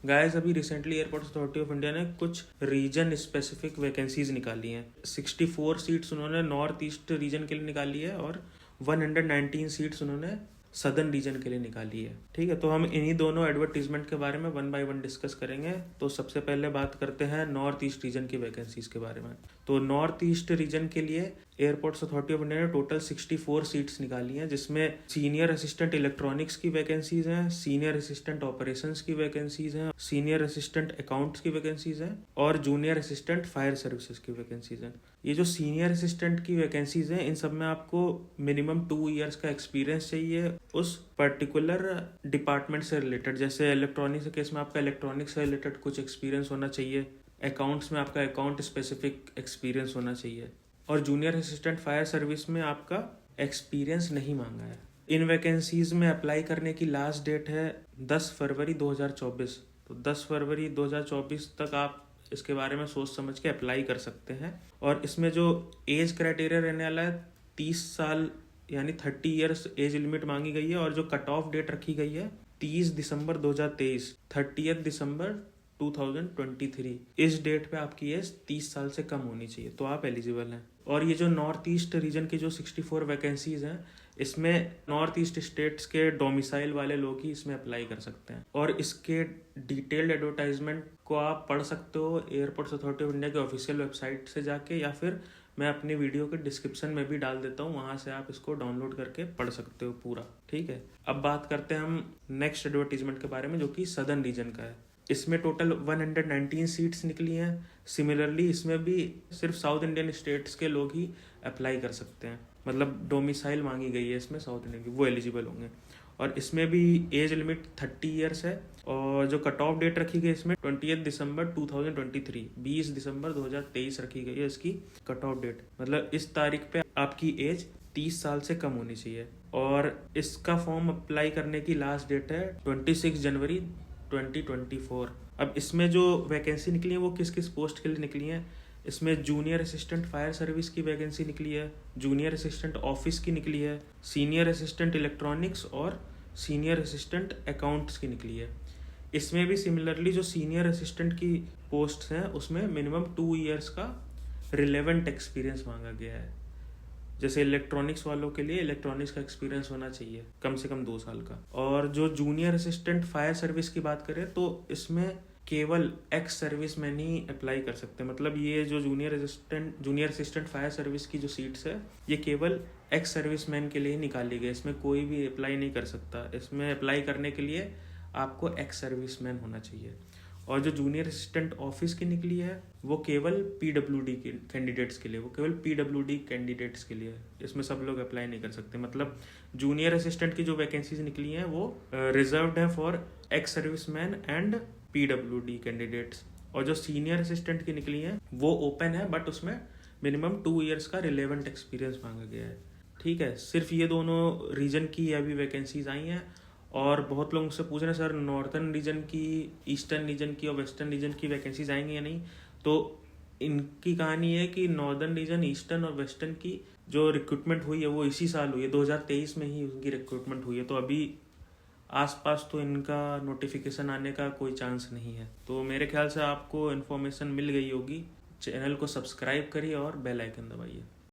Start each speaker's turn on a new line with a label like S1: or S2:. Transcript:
S1: Guys अभी recently airports authority of India ने कुछ रीजन स्पेसिफिक वैकेंसीज निकाली हैं। 64 सीट्स उन्होंने नॉर्थ ईस्ट रीजन के लिए निकाली है और 119 सीट्स उन्होंने सदर्न रीजन के लिए निकाली है। ठीक है, तो हम इन्हीं दोनों एडवर्टीजमेंट के बारे में वन बाय वन डिस्कस करेंगे। तो सबसे पहले बात करते हैं नॉर्थ ईस्ट रीजन की वैकेंसीज के बारे में। तो नॉर्थ ईस्ट रीजन के लिए एयरपोर्ट्स अथॉरिटी ऑफ इंडिया ने टोटल 64 सीट्स निकाली हैं, जिसमें सीनियर असिस्टेंट इलेक्ट्रॉनिक्स की वैकेंसीज हैं, सीनियर असिस्टेंट ऑपरेशंस की वैकेंसीज हैं, सीनियर असिस्टेंट अकाउंट्स की वैकेंसीज हैं और जूनियर असिस्टेंट फायर सर्विसेज की वैकेंसीज हैं। ये जो सीनियर असिस्टेंट की वैकेंसीज हैं, इन सब में आपको मिनिमम 2 ईयर्स का एक्सपीरियंस चाहिए उस पर्टिकुलर डिपार्टमेंट से रिलेटेड। जैसे इलेक्ट्रॉनिक्स के केस में आपका इलेक्ट्रॉनिक्स से रिलेटेड कुछ एक्सपीरियंस होना चाहिए, अकाउंट्स में आपका अकाउंट स्पेसिफिक एक्सपीरियंस होना चाहिए और जूनियर असिस्टेंट फायर सर्विस में आपका एक्सपीरियंस नहीं मांगा है। इन वैकेंसीज में अप्लाई करने की लास्ट डेट है 10 फरवरी 2024। तो 10 फरवरी 2024 तक आप इसके बारे में सोच समझ के अप्लाई कर सकते हैं। और इसमें जो एज क्राइटेरिया रहने वाला है 30 साल यानी 30 ईयर्स एज लिमिट मांगी गई है और जो कट ऑफ डेट रखी गई है 30 दिसंबर 2023, 30 दिसंबर 2023। इस डेट पे आपकी एज 30 साल से कम होनी चाहिए तो आप एलिजिबल हैं। और ये जो नॉर्थ ईस्ट रीजन की जो 64 वैकेंसीज हैं, इसमें नॉर्थ ईस्ट स्टेट्स के डोमिसाइल वाले लोग ही इसमें अप्लाई कर सकते हैं। और इसके डिटेल्ड एडवर्टाइजमेंट को आप पढ़ सकते हो एयरपोर्ट्स अथॉरिटी ऑफ इंडिया के ऑफिशियल वेबसाइट से जाके, या फिर मैं अपनी वीडियो के डिस्क्रिप्शन में भी डाल देता हूँ, वहाँ से आप इसको डाउनलोड करके पढ़ सकते हो पूरा। ठीक है, अब बात करते हैं हम नेक्स्ट एडवर्टीजमेंट के बारे में, जो कि सदर्न रीजन का है। इसमें टोटल 119 सीट्स निकली हैं। सिमिलरली इसमें भी सिर्फ साउथ इंडियन स्टेट्स के लोग ही अप्लाई कर सकते हैं, मतलब डोमिसाइल मांगी गई है इसमें साउथ इंडियन की, वो एलिजिबल होंगे। और इसमें भी एज लिमिट 30 ईयर्स है और जो कट ऑफ डेट रखी गई इसमें 20 दिसंबर 2023, 20 दिसंबर 2023 रखी गई है इसकी कट ऑफ डेट। मतलब इस तारीख पे आपकी एज 30 साल से कम होनी चाहिए। और इसका फॉर्म अप्लाई करने की लास्ट डेट है 26 जनवरी 2024। अब इसमें जो वैकेंसी निकली है वो किस किस पोस्ट के लिए निकली है। इसमें जूनियर असिस्टेंट फायर सर्विस की वैकेंसी निकली है, जूनियर असिस्टेंट ऑफिस की निकली है, सीनियर असिस्टेंट इलेक्ट्रॉनिक्स और सीनियर असिस्टेंट अकाउंट्स की निकली है। इसमें भी सिमिलरली जो सीनियर असिस्टेंट की पोस्ट हैं उसमें मिनिमम 2 ईयर्स का रिलेवेंट एक्सपीरियंस मांगा गया है। जैसे इलेक्ट्रॉनिक्स वालों के लिए इलेक्ट्रॉनिक्स का एक्सपीरियंस होना चाहिए कम से कम 2 साल का। और जो जूनियर असिस्टेंट फायर सर्विस की बात करें तो इसमें केवल एक्स सर्विस मैन ही अप्लाई कर सकते हैं। मतलब ये जो जूनियर असिस्टेंट फायर सर्विस की जो सीट्स है ये केवल एक्स सर्विस मैन के लिए निकाली गई, इसमें कोई भी अप्लाई नहीं कर सकता। इसमें अप्लाई करने के लिए आपको एक्स सर्विस मैन होना चाहिए। और जो जूनियर असिस्टेंट ऑफिस की निकली है वो केवल पीडब्ल्यूडी के कैंडिडेट्स के लिए, वो केवल पीडब्ल्यूडी कैंडिडेट्स के लिए है, इसमें सब लोग अप्लाई नहीं कर सकते। मतलब जूनियर असिस्टेंट की जो वैकेंसीज निकली हैं वो रिजर्व्ड है for ex service man and PWD candidates. और जो सीनियर असिस्टेंट की निकली हैं वो ओपन है, बट उसमें मिनिमम 2 ईयर्स का रिलेवेंट एक्सपीरियंस मांगा गया है। ठीक है, सिर्फ ये दोनों रीजन की अभी वैकेंसीज आई हैं। और बहुत लोग मुझसे पूछ रहे हैं सर नॉर्थर्न रीजन की, ईस्टर्न रीजन की और वेस्टर्न रीजन की वैकेंसीज आएंगी या नहीं। तो इनकी कहानी है कि नॉर्दर्न रीजन, ईस्टर्न और वेस्टर्न की जो रिक्रूटमेंट हुई है वो इसी साल हुई है, 2023 में ही उनकी रिक्रूटमेंट हुई है। तो अभी आसपास तो इनका नोटिफिकेशन आने का कोई चांस नहीं है। तो मेरे ख्याल से आपको इन्फॉर्मेशन मिल गई होगी। चैनल को सब्सक्राइब करिए और बेल आइकन दबाइए।